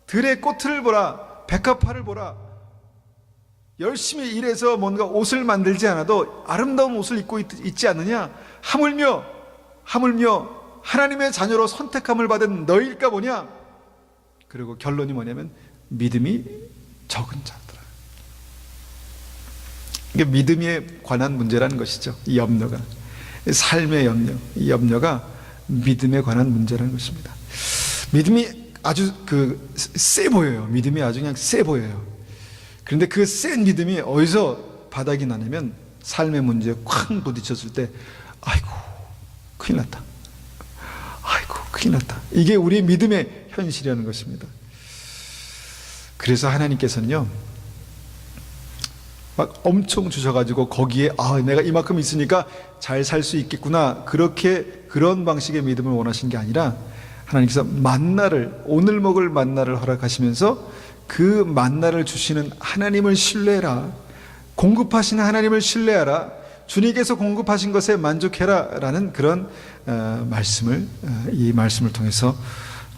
들의 꽃을 보라. 백합화를 보라. 열심히 일해서 뭔가 옷을 만들지 않아도 아름다운 옷을 입고 있지 않느냐? 하물며 하나님의 자녀로 선택함을 받은 너희일까 보냐? 그리고 결론이 뭐냐면 믿음이 적은 자들아. 이게 믿음에 관한 문제라는 것이죠. 이 염려가, 삶의 염려, 이 염려가 믿음에 관한 문제라는 것입니다. 믿음이 아주 세 보여요. 믿음이 아주 그냥 세 보여요. 그런데 그 센 믿음이 어디서 바닥이 나냐면 삶의 문제에 쾅 부딪혔을 때 아이고 큰일 났다. 아이고 큰일 났다. 이게 우리 믿음의 현실이라는 것입니다. 그래서 하나님께서는요 막 엄청 주셔가지고 거기에 내가 이만큼 있으니까 잘 살 수 있겠구나, 그런 방식의 믿음을 원하신 게 아니라 하나님께서 오늘 먹을 만나를 허락하시면서 그 만나를 주시는 하나님을 신뢰해라. 공급하시는 하나님을 신뢰하라. 주님께서 공급하신 것에 만족해라 라는 그런 이 말씀을 통해서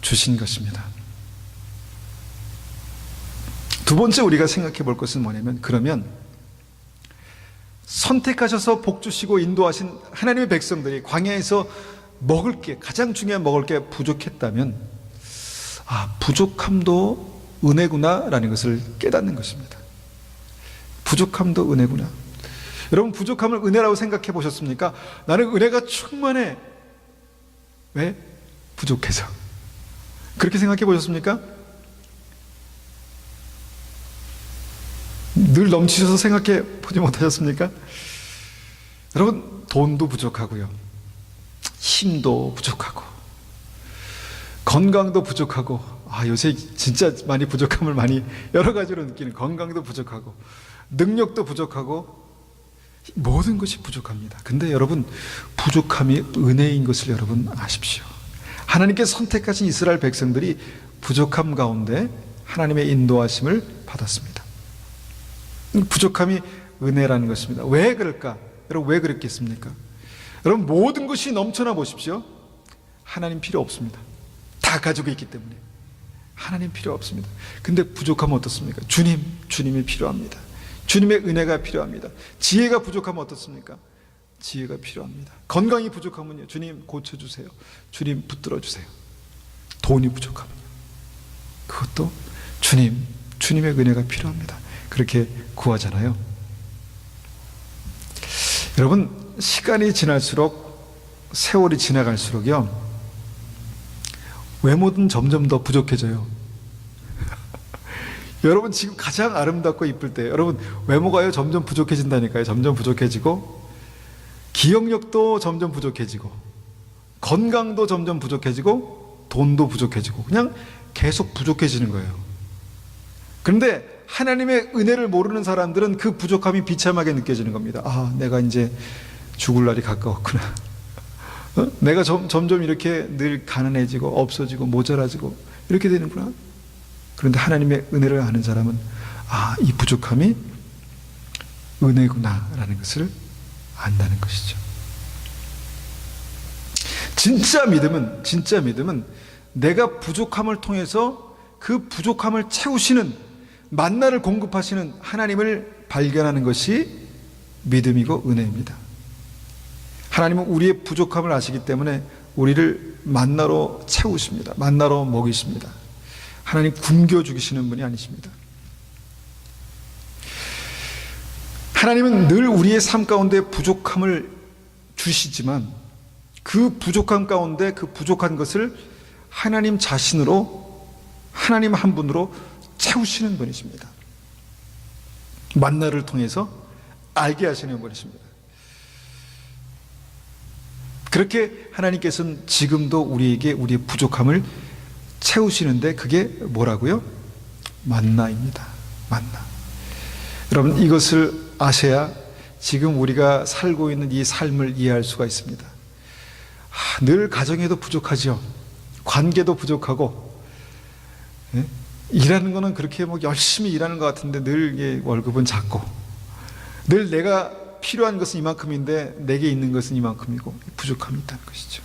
주신 것입니다. 두 번째 우리가 생각해 볼 것은 뭐냐면, 그러면 선택하셔서 복 주시고 인도하신 하나님의 백성들이 광야에서 가장 중요한 먹을 게 부족했다면 부족함도 은혜구나 라는 것을 깨닫는 것입니다. 부족함도 은혜구나. 여러분, 부족함을 은혜라고 생각해 보셨습니까? 나는 은혜가 충만해. 왜? 부족해서. 그렇게 생각해 보셨습니까? 늘 넘치셔서 생각해 보지 못하셨습니까? 여러분, 돈도 부족하고요, 힘도 부족하고, 건강도 부족하고, 요새 진짜 많이 부족함을 여러 가지로 느끼는, 건강도 부족하고, 능력도 부족하고, 모든 것이 부족합니다. 근데 여러분, 부족함이 은혜인 것을 여러분 아십시오. 하나님께서 선택하신 이스라엘 백성들이 부족함 가운데 하나님의 인도하심을 받았습니다. 부족함이 은혜라는 것입니다. 왜 그럴까? 여러분, 왜 그랬겠습니까? 여러분, 모든 것이 넘쳐나 보십시오. 하나님 필요 없습니다. 다 가지고 있기 때문에 하나님 필요 없습니다. 근데 부족하면 어떻습니까? 주님이 필요합니다. 주님의 은혜가 필요합니다. 지혜가 부족하면 어떻습니까? 지혜가 필요합니다. 건강이 부족하면요, 주님 고쳐주세요. 주님 붙들어주세요. 돈이 부족하면요, 그것도 주님의 은혜가 필요합니다. 그렇게 구하잖아요. 여러분, 시간이 지날수록, 세월이 지나갈수록요, 외모는 점점 더 부족해져요. 여러분, 지금 가장 아름답고 이쁠 때, 여러분, 외모가요 점점 부족해진다니까요. 점점 부족해지고, 기억력도 점점 부족해지고, 건강도 점점 부족해지고, 돈도 부족해지고, 그냥 계속 부족해지는 거예요. 그런데 하나님의 은혜를 모르는 사람들은 그 부족함이 비참하게 느껴지는 겁니다. 아, 내가 이제 죽을 날이 가까웠구나. 내가 점점 이렇게 늘 가난해지고 없어지고 모자라지고 이렇게 되는구나. 그런데 하나님의 은혜를 아는 사람은 아, 이 부족함이 은혜구나라는 것을 안다는 것이죠. 진짜 믿음은 내가 부족함을 통해서 그 부족함을 채우시는, 만나를 공급하시는 하나님을 발견하는 것이 믿음이고 은혜입니다. 하나님은 우리의 부족함을 아시기 때문에 우리를 만나로 채우십니다. 만나로 먹이십니다. 하나님 굶겨 죽이시는 분이 아니십니다. 하나님은 늘 우리의 삶 가운데 부족함을 주시지만 그 부족함 가운데 그 부족한 것을 하나님 자신으로, 하나님 한 분으로 채우시는 분이십니다. 만나를 통해서 알게 하시는 분이십니다. 그렇게 하나님께서는 지금도 우리에게 우리의 부족함을 채우시는데 그게 뭐라고요? 만나입니다. 만나. 여러분, 이것을 아셔야 지금 우리가 살고 있는 이 삶을 이해할 수가 있습니다. 늘 가정에도 부족하죠. 관계도 부족하고, 예? 일하는 거는 그렇게 뭐 열심히 일하는 것 같은데 늘 이게 월급은 작고, 늘 내가 필요한 것은 이만큼인데 내게 있는 것은 이만큼이고 부족함이 있다는 것이죠.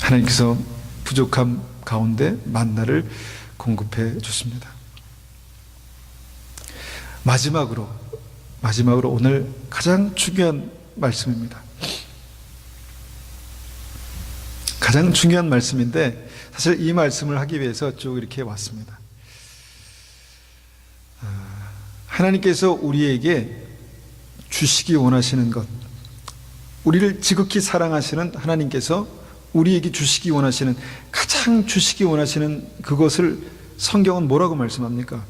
하나님께서 부족함 가운데 만나를 공급해 주십니다. 마지막으로 오늘 가장 중요한 말씀입니다. 가장 중요한 말씀인데 사실 이 말씀을 하기 위해서 쭉 이렇게 왔습니다. 하나님께서 우리에게 주시기 원하시는 것, 우리를 지극히 사랑하시는 하나님께서 우리에게 주시기 원하시는, 가장 주시기 원하시는 그것을 성경은 뭐라고 말씀합니까?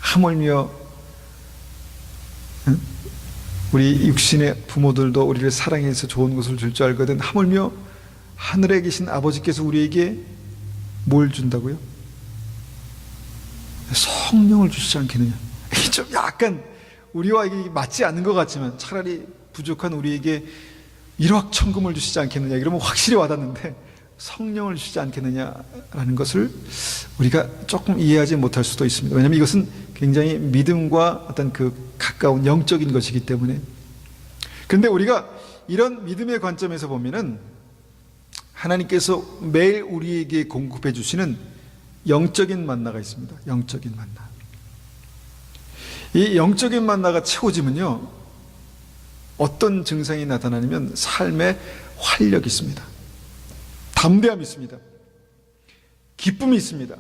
하물며 우리 육신의 부모들도 우리를 사랑해서 좋은 것을 줄 줄 알거든 하물며 하늘에 계신 아버지께서 우리에게 뭘 준다고요? 성령을 주시지 않겠느냐. 이게 좀 약간 우리와 이게 맞지 않는 것 같지만 차라리 부족한 우리에게 일확천금을 주시지 않겠느냐, 이러면 확실히 와닿는데 성령을 주시지 않겠느냐라는 것을 우리가 조금 이해하지 못할 수도 있습니다. 왜냐하면 이것은 굉장히 믿음과 어떤 그 가까운 영적인 것이기 때문에. 그런데 우리가 이런 믿음의 관점에서 보면은 하나님께서 매일 우리에게 공급해 주시는 영적인 만나가 있습니다. 영적인 만나. 이 영적인 만나가 채워지면요, 어떤 증상이 나타나냐면 삶에 활력이 있습니다. 담대함이 있습니다. 기쁨이 있습니다.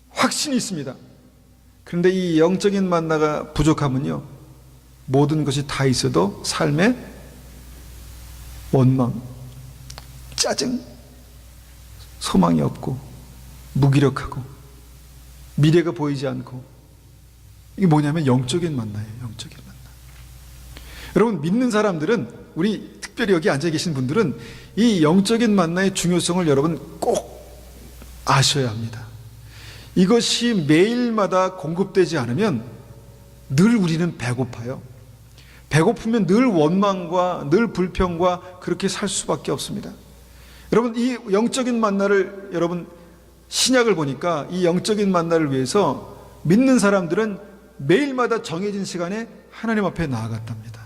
확신이 있습니다. 그런데 이 영적인 만나가 부족하면요, 모든 것이 다 있어도 삶에 원망, 짜증, 소망이 없고 무기력하고 미래가 보이지 않고, 이게 뭐냐면 영적인 만나예요. 영적인 만나. 여러분, 믿는 사람들은, 우리 특별히 여기 앉아 계신 분들은 이 영적인 만나의 중요성을 여러분 꼭 아셔야 합니다. 이것이 매일마다 공급되지 않으면 늘 우리는 배고파요. 배고프면 늘 원망과 늘 불평과 그렇게 살 수밖에 없습니다. 여러분, 이 영적인 만나를, 여러분 신약을 보니까 이 영적인 만나를 위해서 믿는 사람들은 매일마다 정해진 시간에 하나님 앞에 나아갔답니다.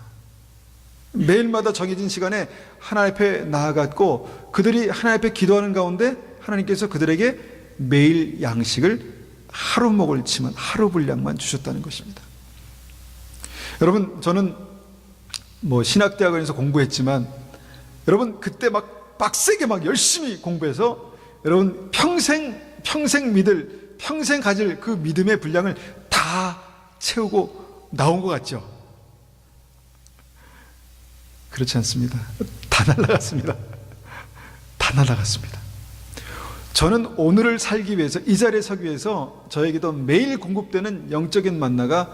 매일마다 정해진 시간에 하나님 앞에 나아갔고, 그들이 하나님 앞에 기도하는 가운데 하나님께서 그들에게 매일 양식을 하루 먹을 치만 하루 분량만 주셨다는 것입니다. 여러분, 저는 신학대학원에서 공부했지만 여러분 그때 막 빡세게 막 열심히 공부해서 여러분 평생 가질 그 믿음의 분량을 다 채우고 나온 것 같죠? 그렇지 않습니다. 다 날아갔습니다. 다 날아갔습니다. 저는 오늘을 살기 위해서, 이 자리에 서기 위해서 저에게도 매일 공급되는 영적인 만나가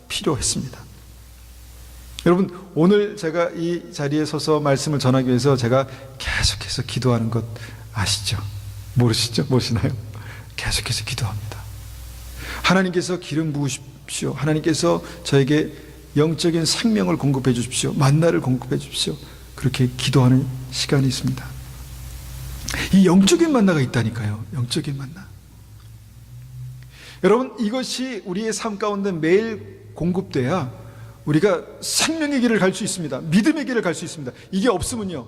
필요했습니다. 여러분, 오늘 제가 이 자리에 서서 말씀을 전하기 위해서 제가 계속해서 기도하는 것 아시죠? 모르시죠? 모르시나요? 계속해서 기도합니다. 하나님께서 기름 부으십시오. 하나님께서 저에게 영적인 생명을 공급해 주십시오. 만나를 공급해 주십시오. 그렇게 기도하는 시간이 있습니다. 이 영적인 만나가 있다니까요. 영적인 만나. 여러분, 이것이 우리의 삶 가운데 매일 공급돼야 우리가 생명의 길을 갈 수 있습니다. 믿음의 길을 갈 수 있습니다. 이게 없으면요,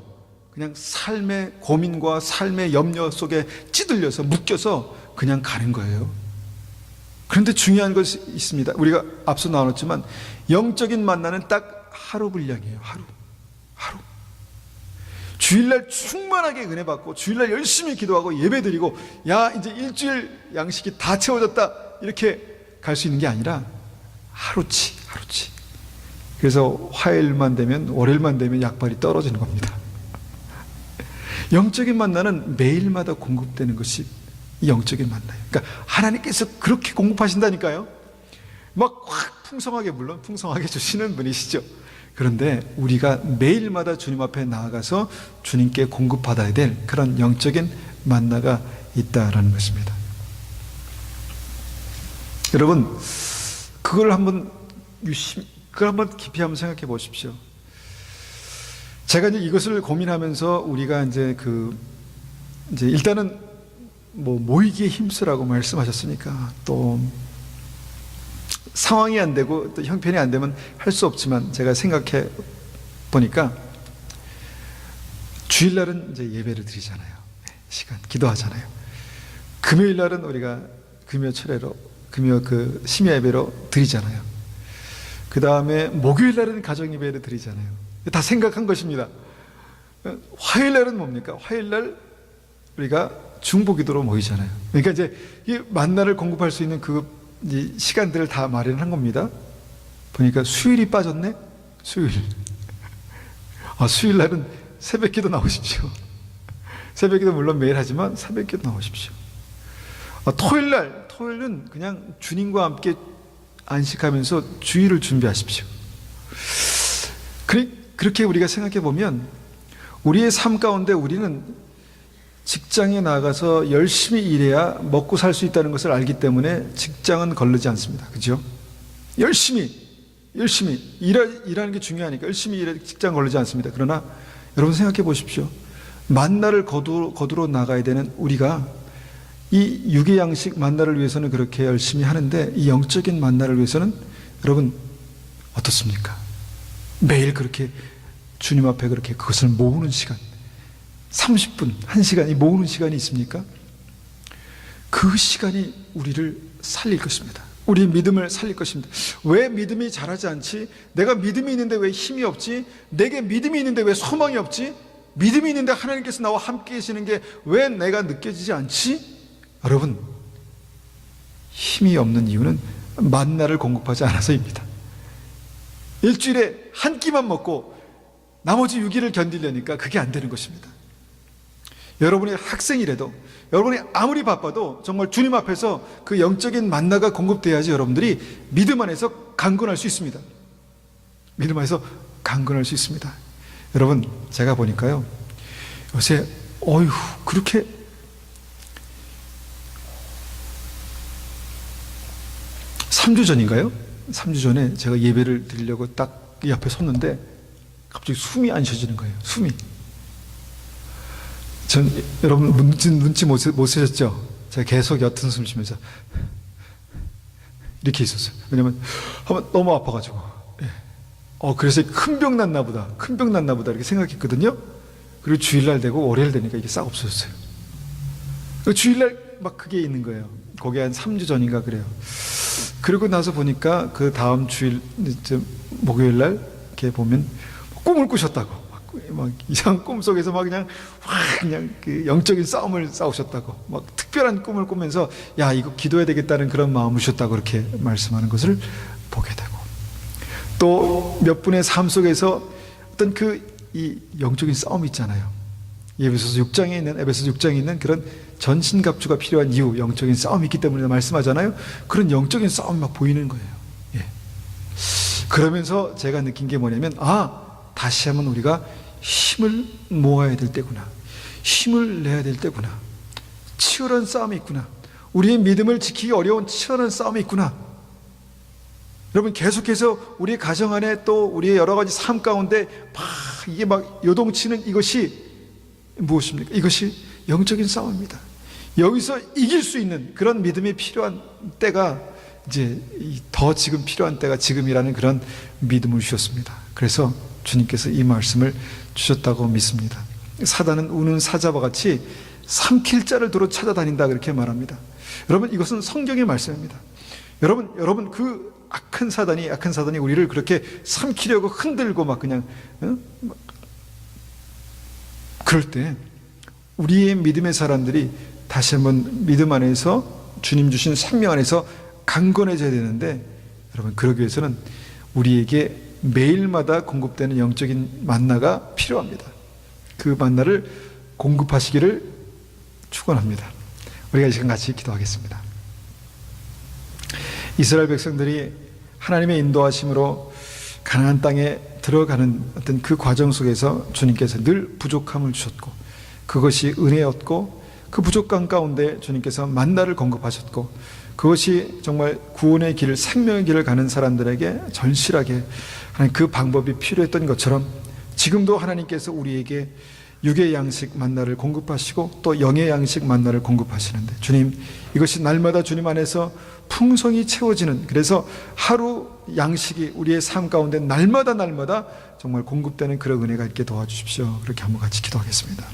그냥 삶의 고민과 삶의 염려 속에 찌들려서 묶여서 그냥 가는 거예요. 그런데 중요한 것이 있습니다. 우리가 앞서 나눴지만 영적인 만나는 딱 하루 분량이에요. 하루. 주일날 충만하게 은혜 받고 주일날 열심히 기도하고 예배드리고 이제 일주일 양식이 다 채워졌다 이렇게 갈 수 있는 게 아니라 하루치. 그래서 화요일만 되면, 월요일만 되면 약발이 떨어지는 겁니다. 영적인 만나는 매일마다 공급되는 것이 이 영적인 만나예요. 그러니까 하나님께서 그렇게 공급하신다니까요. 막 확 풍성하게, 물론 풍성하게 주시는 분이시죠. 그런데 우리가 매일마다 주님 앞에 나아가서 주님께 공급받아야 될 그런 영적인 만나가 있다라는 것입니다. 여러분, 그걸 한번 깊이 한번 생각해 보십시오. 제가 이제 이것을 고민하면서 우리가 이제 일단은 모이기에 힘쓰라고 말씀하셨으니까 또 상황이 안 되고 또 형편이 안 되면 할 수 없지만 제가 생각해 보니까 주일날은 이제 예배를 드리잖아요. 시간 기도하잖아요. 금요일날은 우리가 금요 심야 예배로 드리잖아요. 그 다음에 목요일날은 가정 예배를 드리잖아요. 다 생각한 것입니다. 화요일날은 뭡니까? 화요일날 우리가 중보기도로 모이잖아요. 그러니까 이제 이 만나를 공급할 수 있는 이 시간들을 다 마련한 겁니다. 보니까 수요일이 빠졌네? 수요일날은 새벽기도 나오십시오. 새벽기도 물론 매일 하지만 새벽기도 나오십시오. 토요일은 그냥 주님과 함께 안식하면서 주일을 준비하십시오. 그렇게 우리가 생각해 보면 우리의 삶 가운데 우리는 직장에 나가서 열심히 일해야 먹고 살 수 있다는 것을 알기 때문에 직장은 거르지 않습니다. 그죠? 열심히 일하는 게 중요하니까 열심히 일해 직장 거르지 않습니다. 그러나 여러분 생각해 보십시오. 만나를 거두러 나가야 되는 우리가 이 육의 양식 만나를 위해서는 그렇게 열심히 하는데 이 영적인 만나를 위해서는 여러분 어떻습니까? 매일 그렇게 주님 앞에 그렇게 그것을 모으는 시간, 30분, 1시간이 모으는 시간이 있습니까? 그 시간이 우리를 살릴 것입니다. 우리 믿음을 살릴 것입니다. 왜 믿음이 자라지 않지? 내가 믿음이 있는데 왜 힘이 없지? 내게 믿음이 있는데 왜 소망이 없지? 믿음이 있는데 하나님께서 나와 함께 계시는 게 왜 내가 느껴지지 않지? 여러분, 힘이 없는 이유는 만나를 공급하지 않아서입니다. 일주일에 한 끼만 먹고 나머지 6일을 견디려니까 그게 안 되는 것입니다. 여러분이 학생이라도, 여러분이 아무리 바빠도 정말 주님 앞에서 그 영적인 만나가 공급돼야지 여러분들이 믿음 안에서 강건할 수 있습니다. 믿음 안에서 강건할 수 있습니다. 여러분, 제가 보니까요, 요새 그렇게 3주 전인가요? 3주 전에 제가 예배를 드리려고 딱 이 앞에 섰는데 갑자기 숨이 안 쉬어지는 거예요. 숨이. 여러분 눈치 못 채셨죠? 제가 계속 옅은 숨 쉬면서 이렇게 있었어요. 왜냐면 한번 너무 아파가지고. 그래서 큰 병 났나 보다 이렇게 생각했거든요. 그리고 주일날 되고 월요일 되니까 이게 싹 없어졌어요. 주일날 막 그게 있는 거예요. 거기 한 3주 전인가 그래요. 그러고 나서 보니까 그 다음 주일 목요일 날 이렇게 보면 꿈을 꾸셨다고. 막 이상한 꿈 속에서 막 그냥 확 그냥 그 영적인 싸움을 싸우셨다고, 막 특별한 꿈을 꾸면서 야 이거 기도해야 되겠다는 그런 마음을 주셨다고 그렇게 말씀하는 것을 보게 되고, 또 몇 분의 삶 속에서 어떤 이 영적인 싸움이 있잖아요. 에베소서 6장에 있는 그런 전신갑주가 필요한 이유, 영적인 싸움이 있기 때문에 말씀하잖아요. 그런 영적인 싸움이 막 보이는 거예요. 예. 그러면서 제가 느낀 게 뭐냐면, 다시 한번 우리가 힘을 모아야 될 때구나. 힘을 내야 될 때구나. 치열한 싸움이 있구나. 우리의 믿음을 지키기 어려운 치열한 싸움이 있구나. 여러분, 계속해서 우리의 가정 안에 또 우리의 여러 가지 삶 가운데 이게 막 요동치는 이것이 무엇입니까? 이것이 영적인 싸움입니다. 여기서 이길 수 있는 그런 믿음이 필요한 때가 이제 더 지금 필요한 때가 지금이라는 그런 믿음을 주셨습니다. 그래서 주님께서 이 말씀을 주셨다고 믿습니다. 사단은 우는 사자와 같이 삼킬 자를 도로 찾아다닌다 그렇게 말합니다. 여러분, 이것은 성경의 말씀입니다. 여러분 그 악한 사단이 우리를 그렇게 삼키려고 흔들고 막 그냥 그럴 때 우리의 믿음의 사람들이 다시 한번 믿음 안에서 주님 주신 생명 안에서 강건해져야 되는데, 여러분 그러기 위해서는 우리에게 매일마다 공급되는 영적인 만나가 필요합니다. 그 만나를 공급하시기를 축원합니다. 우리가 이 시간 같이 기도하겠습니다. 이스라엘 백성들이 하나님의 인도하심으로 가나안 땅에 들어가는 어떤 그 과정 속에서 주님께서 늘 부족함을 주셨고, 그것이 은혜였고, 그 부족함 가운데 주님께서 만나를 공급하셨고, 그것이 정말 구원의 길, 생명의 길을 가는 사람들에게 절실하게 하나님 그 방법이 필요했던 것처럼, 지금도 하나님께서 우리에게 육의 양식 만나를 공급하시고 또 영의 양식 만나를 공급하시는데, 주님, 이것이 날마다 주님 안에서 풍성히 채워지는, 그래서 하루 양식이 우리의 삶 가운데 날마다 정말 공급되는 그런 은혜가 있게 도와주십시오. 그렇게 한번 같이 기도하겠습니다.